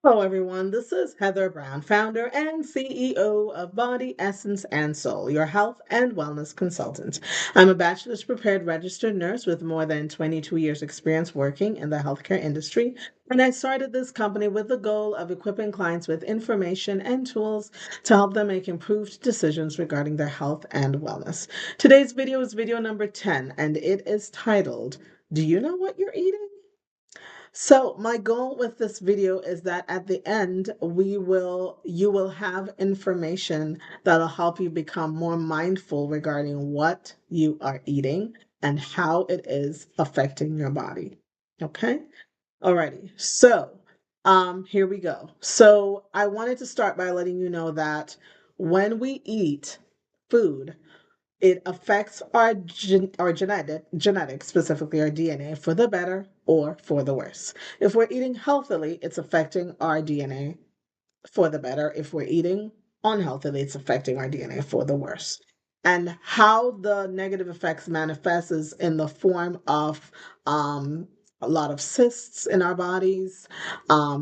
Hello, everyone. This is Heather Brown, founder and CEO of Body, Essence, and Soul, your health and wellness consultant. I'm a bachelor's prepared registered nurse with more than 22 years' experience working in the healthcare industry. And I started this company with the goal of equipping clients with information and tools to help them make improved decisions regarding their health and wellness. Today's video is video number 10, and it is titled, Do You Know What You're Eating? So my goal with this video is that at the end you will have information that'll help you become more mindful regarding what you are eating and how it is affecting your body. Okay? Alrighty. So, here we go. So I wanted to start by letting you know that when we eat food, it affects our genetics, specifically our DNA, for the better or for the worse. If we're eating healthily, it's affecting our DNA for the better. If we're eating unhealthily, it's affecting our DNA for the worse. And how the negative effects manifest is in the form of a lot of cysts in our bodies,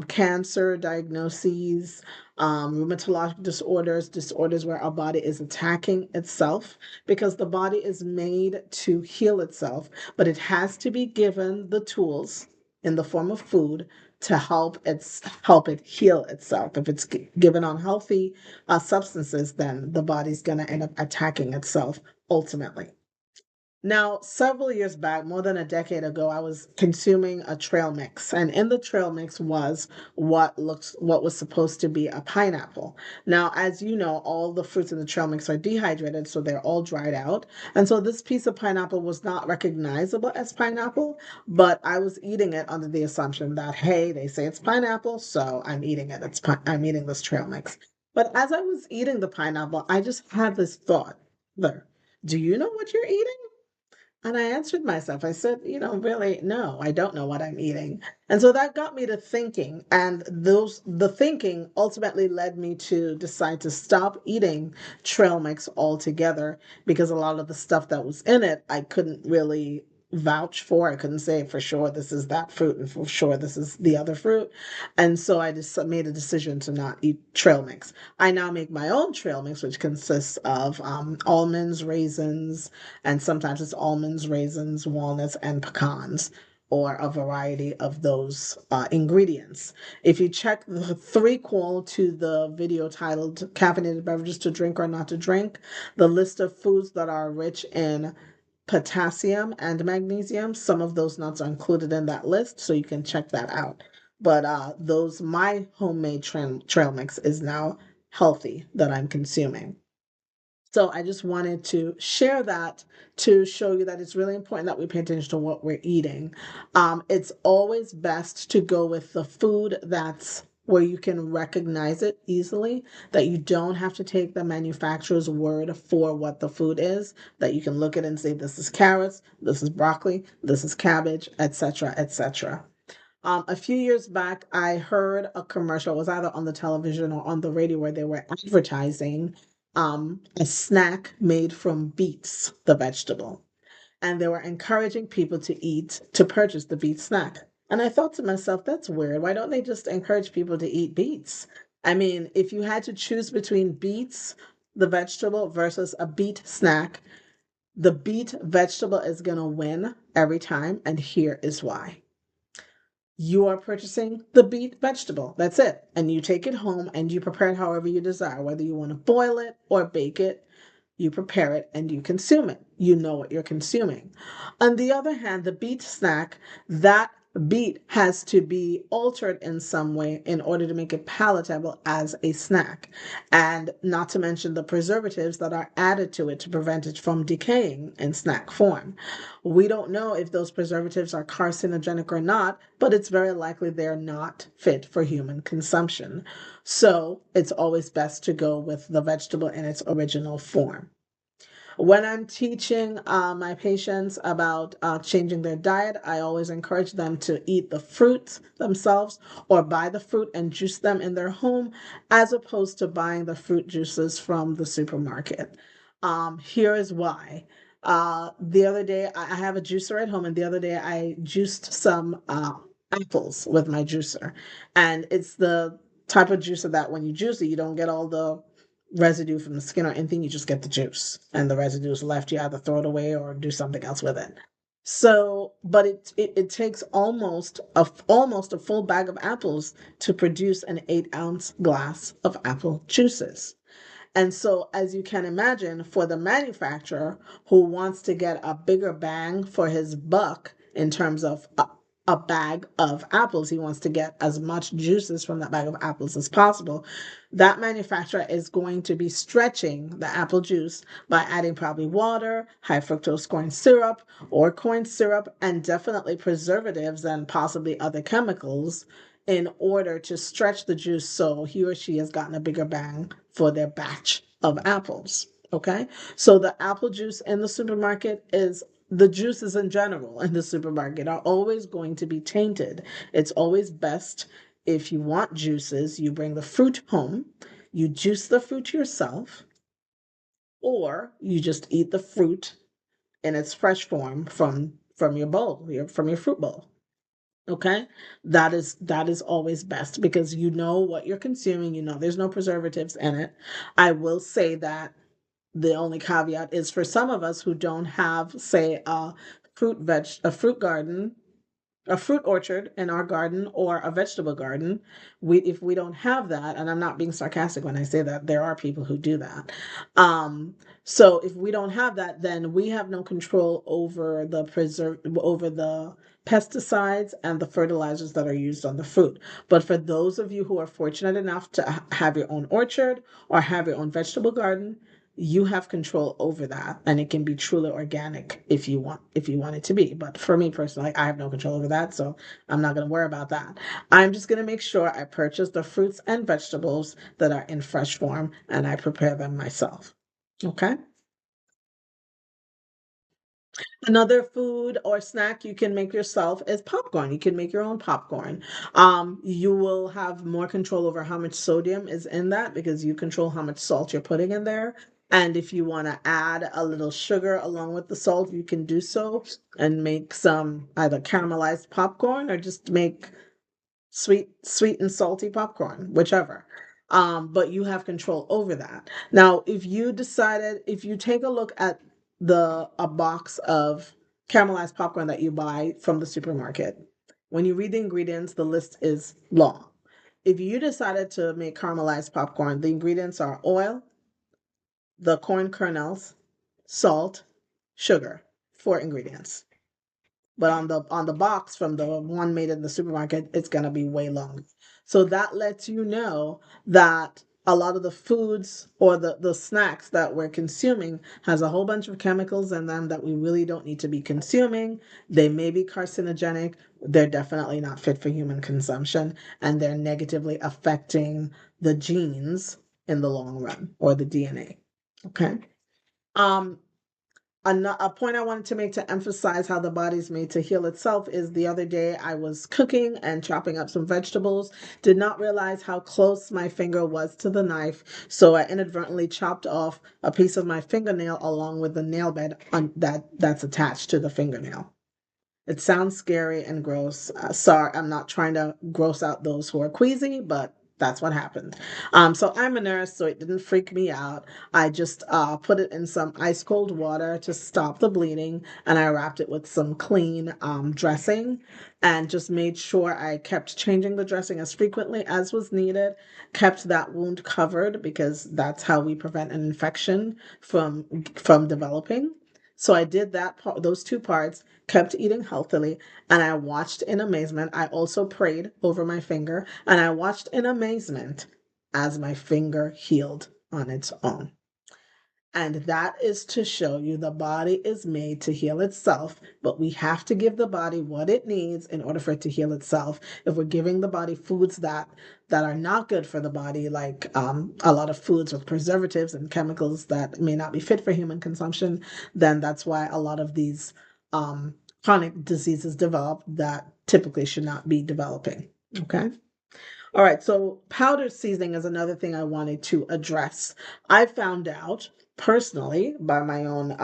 cancer diagnoses, rheumatologic disorders, disorders where our body is attacking itself, because the body is made to heal itself, but it has to be given the tools in the form of food to help it heal itself. If it's given unhealthy substances, then the body's going to end up attacking itself ultimately. Now, several years back, more than a decade ago, I was consuming a trail mix, and in the trail mix was what was supposed to be a pineapple. Now, as you know, all the fruits in the trail mix are dehydrated, so they're all dried out. And so this piece of pineapple was not recognizable as pineapple, but I was eating it under the assumption that, hey, they say it's pineapple, so I'm eating it. I'm eating this trail mix. But as I was eating the pineapple, I just had this thought there. Do you know what you're eating? And I answered myself. I said, really, no, I don't know what I'm eating. And so that got me to thinking. And the thinking ultimately led me to decide to stop eating trail mix altogether, because a lot of the stuff that was in it, I couldn't really vouch for. I couldn't say for sure this is that fruit and for sure this is the other fruit. And so I just made a decision to not eat trail mix. I now make my own trail mix, which consists of almonds, raisins, and sometimes it's almonds, raisins, walnuts, and pecans, or a variety of those ingredients. If you check the three quote to the video titled Caffeinated Beverages to Drink or Not to Drink, the list of foods that are rich in potassium and magnesium, some of those nuts are included in that list, so you can check that out. But my homemade trail mix is now healthy that I'm consuming. So I just wanted to share that to show you that it's really important that we pay attention to what we're eating. It's always best to go with the food that's where you can recognize it easily, that you don't have to take the manufacturer's word for what the food is, that you can look at it and say, this is carrots, this is broccoli, this is cabbage, etc., etc. A few years back, I heard a commercial. It was either on the television or on the radio where they were advertising a snack made from beets, the vegetable. And they were encouraging people to purchase the beet snack. And I thought to myself, that's weird. Why don't they just encourage people to eat beets? I mean, if you had to choose between beets, the vegetable, versus a beet snack, the beet vegetable is going to win every time. And here is why. You are purchasing the beet vegetable. That's it. And you take it home and you prepare it however you desire, whether you want to boil it or bake it. You prepare it and you consume it. You know what you're consuming. On the other hand, the beet snack, that beet has to be altered in some way in order to make it palatable as a snack. And not to mention the preservatives that are added to it to prevent it from decaying in snack form. We don't know if those preservatives are carcinogenic or not, but it's very likely they're not fit for human consumption. So it's always best to go with the vegetable in its original form. When I'm teaching my patients about changing their diet, I always encourage them to eat the fruits themselves or buy the fruit and juice them in their home, as opposed to buying the fruit juices from the supermarket. Here is why. The other day, I have a juicer at home, and the other day I juiced some. apples with my juicer. And it's the type of juicer that when you juice it, you don't get all the residue from the skin or anything. You just get the juice, and the residue is left. You either throw it away or do something else with it. So, but it takes almost a full bag of apples to produce an 8-ounce glass of apple juices. And so, as you can imagine, for the manufacturer who wants to get a bigger bang for his buck in terms of a bag of apples, he wants to get as much juices from that bag of apples as possible. That manufacturer is going to be stretching the apple juice by adding probably water, high fructose corn syrup, and definitely preservatives and possibly other chemicals in order to stretch the juice so he or she has gotten a bigger bang for their batch of apples. Okay, so the apple juice in the supermarket is the juices in general in the supermarket are always going to be tainted. It's always best if you want juices, you bring the fruit home, you juice the fruit yourself, or you just eat the fruit in its fresh form from your bowl, from your fruit bowl. Okay, that is always best because you know what you're consuming, you know there's no preservatives in it. I will say that the only caveat is for some of us who don't have, say, a fruit garden, a fruit orchard in our garden or a vegetable garden. We If we don't have that, and I'm not being sarcastic when I say that, there are people who do that. So if we don't have that, then we have no control over the pesticides and the fertilizers that are used on the fruit. But for those of you who are fortunate enough to have your own orchard or have your own vegetable garden, you have control over that, and it can be truly organic if you want it to be. But for me personally, I have no control over that, so I'm not going to worry about that. I'm just going to make sure I purchase the fruits and vegetables that are in fresh form and I prepare them myself. Okay. Another food or snack you can make yourself is popcorn. You can make your own popcorn. You will have more control over how much sodium is in that because you control how much salt you're putting in there. And if you want to add a little sugar along with the salt, you can do so and make some either caramelized popcorn or just make sweet and salty popcorn, whichever. But you have control over that. Now, if you take a look at a box of caramelized popcorn that you buy from the supermarket, when you read the ingredients, the list is long. If you decided to make caramelized popcorn, the ingredients are oil, the corn kernels, salt, sugar, 4 ingredients. But on the box from the one made in the supermarket, it's going to be way long. So that lets you know that a lot of the foods or the snacks that we're consuming has a whole bunch of chemicals in them that we really don't need to be consuming. They may be carcinogenic. They're definitely not fit for human consumption, and they're negatively affecting the genes in the long run, or the DNA. Okay. Um, a point I wanted to make to emphasize how the body's made to heal itself is the other day I was cooking and chopping up some vegetables, did not realize how close my finger was to the knife, so I inadvertently chopped off a piece of my fingernail along with the nail bed that's attached to the fingernail. It sounds scary and gross. Sorry, I'm not trying to gross out those who are queasy, but that's what happened. So I'm a nurse, so it didn't freak me out. I just put it in some ice cold water to stop the bleeding, and I wrapped it with some clean dressing, and just made sure I kept changing the dressing as frequently as was needed, kept that wound covered because that's how we prevent an infection from developing. So I did those two parts, kept eating healthily, and I watched in amazement. I also prayed over my finger, and I watched in amazement as my finger healed on its own. And that is to show you the body is made to heal itself, but we have to give the body what it needs in order for it to heal itself. If we're giving the body foods that are not good for the body, like a lot of foods with preservatives and chemicals that may not be fit for human consumption, then that's why a lot of these chronic diseases develop that typically should not be developing. Okay. All right, so powdered seasoning is another thing I wanted to address. I found out personally by my own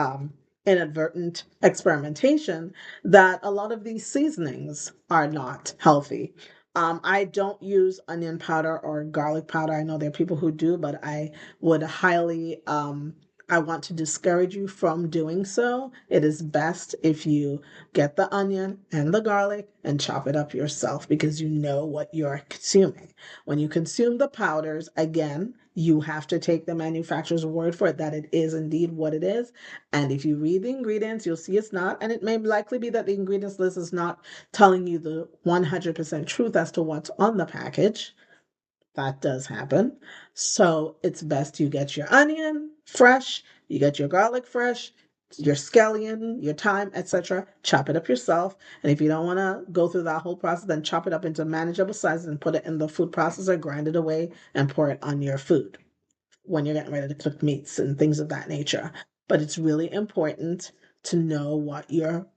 inadvertent experimentation that a lot of these seasonings are not healthy. I don't use onion powder or garlic powder. I know there are people who do, but I would highly, I want to discourage you from doing so. It is best if you get the onion and the garlic and chop it up yourself because you know what you're consuming. When you consume the powders, again, you have to take the manufacturer's word for it that it is indeed what it is. And if you read the ingredients, you'll see it's not. And it may likely be that the ingredients list is not telling you the 100% truth as to what's on the package. That does happen. So it's best you get your onion fresh, you get your garlic fresh, your scallion, your thyme, etc. Chop it up yourself. And if you don't want to go through that whole process, then chop it up into manageable sizes and put it in the food processor, grind it away, and pour it on your food when you're getting ready to cook meats and things of that nature. But it's really important to know what you're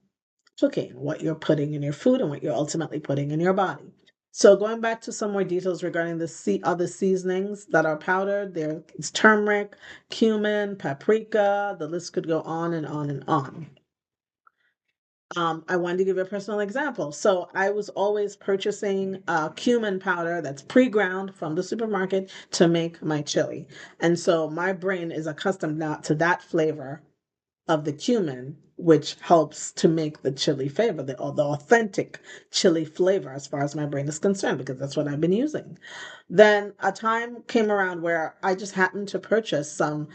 cooking, what you're putting in your food, and what you're ultimately putting in your body. So going back to some more details regarding the other seasonings that are powdered, there's turmeric, cumin, paprika. The list could go on and on and on. I wanted to give you a personal example. So I was always purchasing cumin powder that's pre-ground from the supermarket to make my chili. And so my brain is accustomed now to that flavor of the cumin, which helps to make the chili flavor, or the authentic chili flavor as far as my brain is concerned, because that's what I've been using. Then a time came around where I just happened to purchase some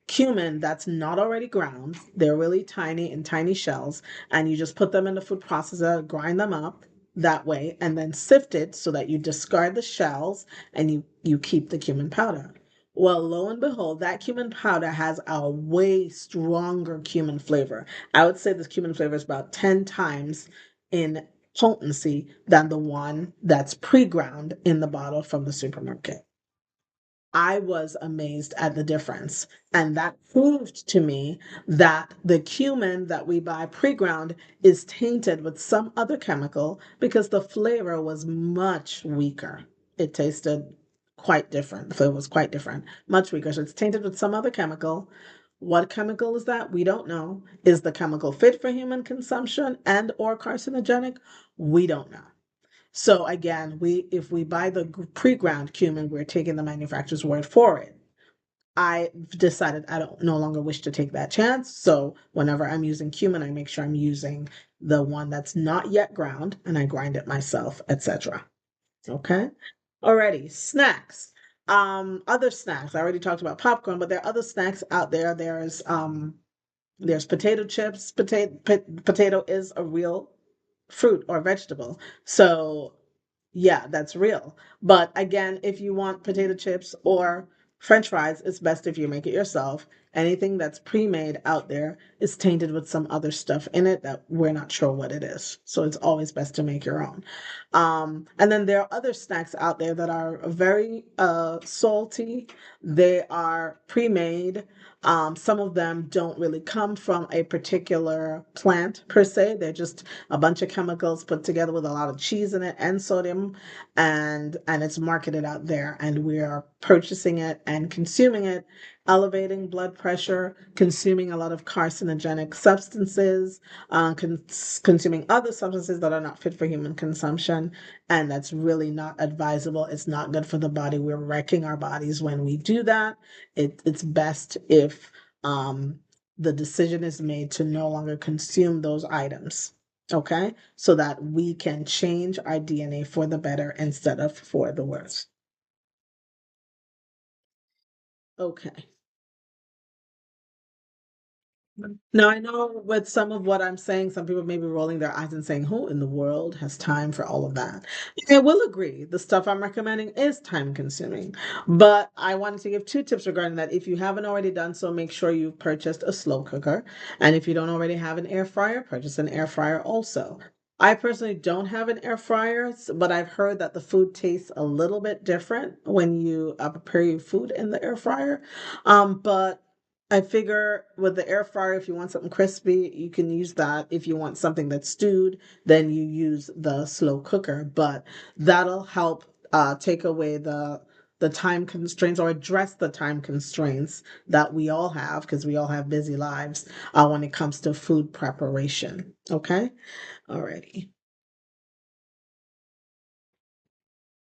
cumin that's not already ground. They're really tiny in tiny shells, and you just put them in the food processor, grind them up that way, and then sift it so that you discard the shells and you keep the cumin powder. Well, lo and behold, that cumin powder has a way stronger cumin flavor. I would say this cumin flavor is about 10 times in potency than the one that's pre-ground in the bottle from the supermarket. I was amazed at the difference. And that proved to me that the cumin that we buy pre-ground is tainted with some other chemical because the flavor was much weaker. It tasted quite different. The flavor was quite different, much weaker. So it's tainted with some other chemical. What chemical is that? We don't know. Is the chemical fit for human consumption and or carcinogenic? We don't know. So again, we if we buy the pre-ground cumin, we're taking the manufacturer's word for it. I decided I don't no longer wish to take that chance. So whenever I'm using cumin, I make sure I'm using the one that's not yet ground and I grind it myself, etc. Okay. Alrighty, snacks. Other snacks. I already talked about popcorn, but there are other snacks out there. There's potato chips. Potato is a real fruit or vegetable. So yeah, that's real. But again, if you want potato chips or French fries, it's best if you make it yourself. Anything that's pre-made out there is tainted with some other stuff in it that we're not sure what it is. So it's always best to make your own. And then there are other snacks out there that are very salty. They are pre-made. Some of them don't really come from a particular plant per se. They're just a bunch of chemicals put together with a lot of cheese in it and sodium, and it's marketed out there, and we are purchasing it and consuming it, elevating blood pressure, consuming a lot of carcinogenic substances, consuming other substances that are not fit for human consumption, and that's really not advisable. It's not good for the body. We're wrecking our bodies when we do that. It's best if the decision is made to no longer consume those items. Okay, so that we can change our DNA for the better instead of for the worse. Okay. Now, I know with some of what I'm saying, some people may be rolling their eyes and saying, who in the world has time for all of that? I will agree. The stuff I'm recommending is time consuming. But I wanted to give two tips regarding that. If you haven't already done so, make sure you've purchased a slow cooker. And if you don't already have an air fryer, purchase an air fryer also. I personally don't have an air fryer, but I've heard that the food tastes a little bit different when you prepare your food in the air fryer. But I figure with the air fryer, if you want something crispy, you can use that. If you want something that's stewed, then you use the slow cooker. But that'll help take away the time constraints or address the time constraints that we all have because we all have busy lives when it comes to food preparation. Okay. Alrighty.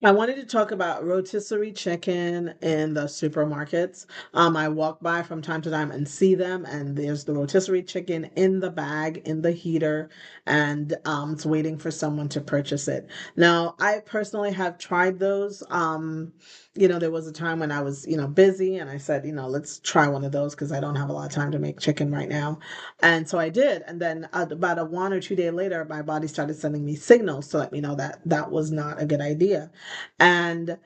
I wanted to talk about rotisserie chicken in the supermarkets. I walk by from time to time and see them, and there's the rotisserie chicken in the bag, in the heater, and it's waiting for someone to purchase it. Now, I personally have tried those. There was a time when I was, busy, and I said, let's try one of those because I don't have a lot of time to make chicken right now. And so I did. And then about a 1 or 2 day later, my body started sending me signals to let me know that that was not a good idea. And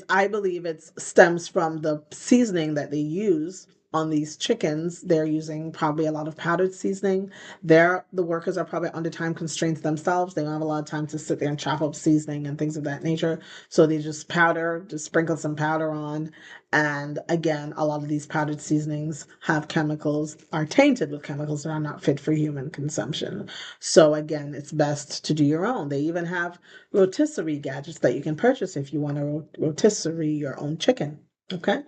I believe it stems from the seasoning that they use on these chickens. They're using probably a lot of powdered seasoning. The workers are probably under time constraints themselves. They don't have a lot of time to sit there and chop up seasoning and things of that nature. So they just sprinkle some powder on. And again, a lot of these powdered seasonings have chemicals, are tainted with chemicals that are not fit for human consumption. So again, it's best to do your own. They even have rotisserie gadgets that you can purchase if you want to rotisserie your own chicken. Okay.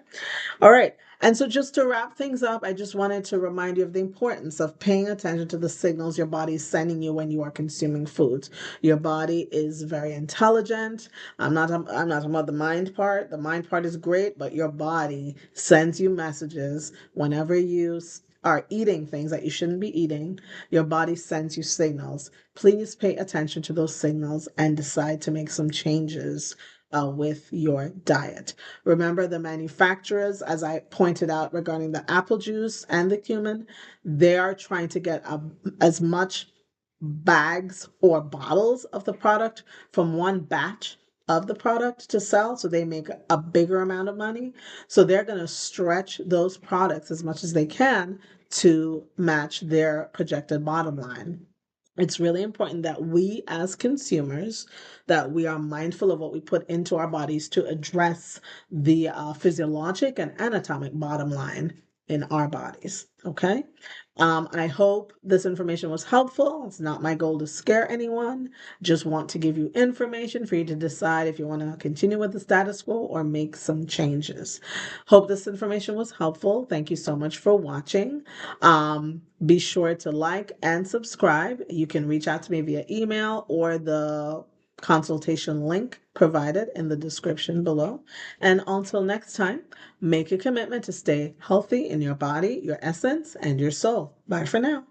All right. And so, just to wrap things up, I just wanted to remind you of the importance of paying attention to the signals your body is sending you when you are consuming foods. Your body is very intelligent. I'm not talking about the mind part. The mind part is great, but your body sends you messages whenever you are eating things that you shouldn't be eating. Your body sends you signals. Please pay attention to those signals and decide to make some changes with your diet. Remember, the manufacturers, as I pointed out regarding the apple juice and the cumin, they are trying to get as much bags or bottles of the product from one batch of the product to sell, so they make a bigger amount of money. So they're going to stretch those products as much as they can to match their projected bottom line. It's really important that we as consumers, that we are mindful of what we put into our bodies to address the physiologic and anatomic bottom line in our bodies. Okay. I hope this information was helpful. It's not my goal to scare anyone. Just want to give you information for you to decide if you want to continue with the status quo or make some changes. Hope this information was helpful. Thank you so much for watching. Be sure to like and subscribe. You can reach out to me via email or the consultation link provided in the description below. And until next time, make a commitment to stay healthy in your body, your essence, and your soul. Bye for now.